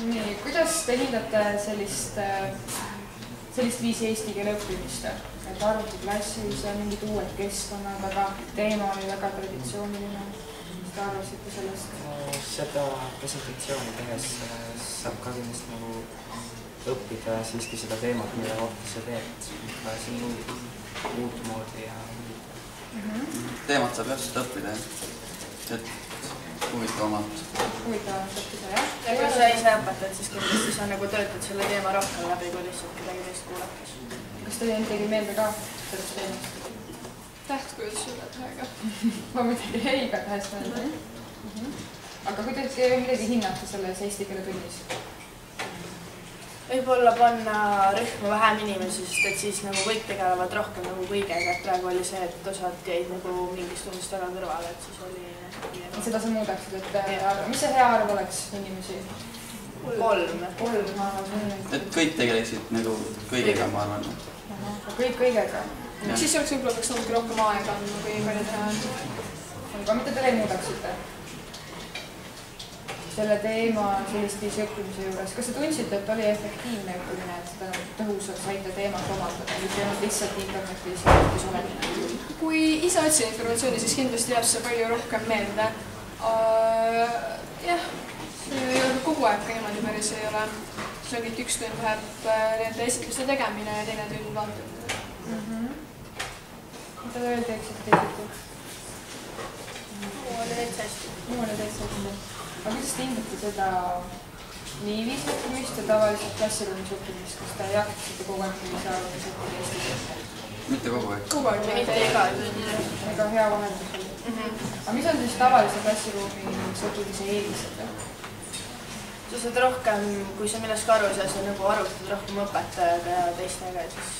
Nii, kuidas te hindate sellist viisi eesti keele õppimist? Et arvutiklassis ja mingid uued keskkonnad, aga teema oli väga traditsiooniline. Mis te arvasite sellest? Seda presentatsiooni tehes saab ka kindlasti nagu õppida siiski seda teemat, mille kohta sa teed. Ka siin uut moodi ja... Teemat saab just õppida, et huvitavamalt. Huvitavamalt õppida, jah? Ja kui sa ise õpetad, siis kindlasti sa nagu töötad selle teema rohkem läbi, kui lihtsalt kedagi teist kuulates. Kas teile tegi meelde ka sellest teemast? Tähtkujus üle tähega. Ma midagi ei igatahes meelde. Aga kuidas te midagi hinnata selles eesti keele tunnis? Võib-olla panna rühma vähem inimesi, sest et siis nagu kõik tegelevad rohkem nagu kõigega, et praegu oli see, et osad jäid nagu mingist tunnist väga kõrvale, et siis oli... Seda sa muudaksid, et mis see hea arv oleks inimesi? 3. Et kõik tegeleksid nagu kõigega, ma arvan. Kõik kõigega? Siis oleks võib-olla peaks natuke rohkem aega andma, kui palju teha. Aga mida te veel muudaksite? Selle teema sellist viisi õppimise juures. Kas te tundsite, et oli efektiivne õppimine, et seda tõhusalt saite teemat omandada? Või ei olnud lihtsalt internetis olemine? Kui ise otsin informatsiooni, siis kindlasti jääb see palju rohkem meelde. Jah, see ei ole kogu aeg ka niimoodi päris ei ole. See ongi, et üks tund läheb nende esitluste tegemine ja teine tund vaatamine. Mida te veel teeksite teisiti? Muu oli täitsa hästi. Muu oli täitsa hästi. Aga kuidas te hindate seda niiviisi õppimist ja tavaliselt klassiruumis õppimist? Kas te jagaksite kogu aeg klassiruumis õppida eesti keelt? Mitte kogu aeg. Kogu aeg Mitte iga tund. Ega hea vahendus oli. Aga mis on siis tavalise klassiruumis õppimise eelised? Sa saad rohkem, kui sa millestki aru ei saa, sa nagu arutad rohkem õpetajaga ja teistega, siis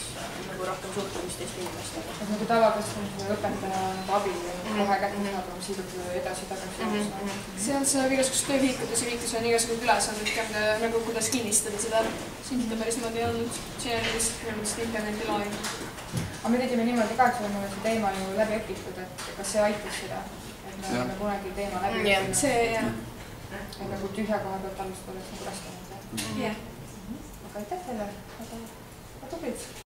nagu rohkem suhtlemist teiste inimestega. Et nagu tavaklassiruumis õpetaja abil kohe kätte saada, mis hiljuti edasi-tagasi. Seal saab igasugust tööviikutes ja viikus on igasugused ülesanded, nagu kuidas kinnistada seda. Siin seda päris niimoodi ei olnud. Siin on lihtsalt interneti laen. Aga me tegime niimoodi ka, et meil see teema ju läbi õpitud, et kas see aitas seda, et me oleme kunagi teema läbi õpitud. See, jah. Et nagu tühja koha pealt alustada oleks nagu raske. Jah. Aga aitäh teile. Väga tublid.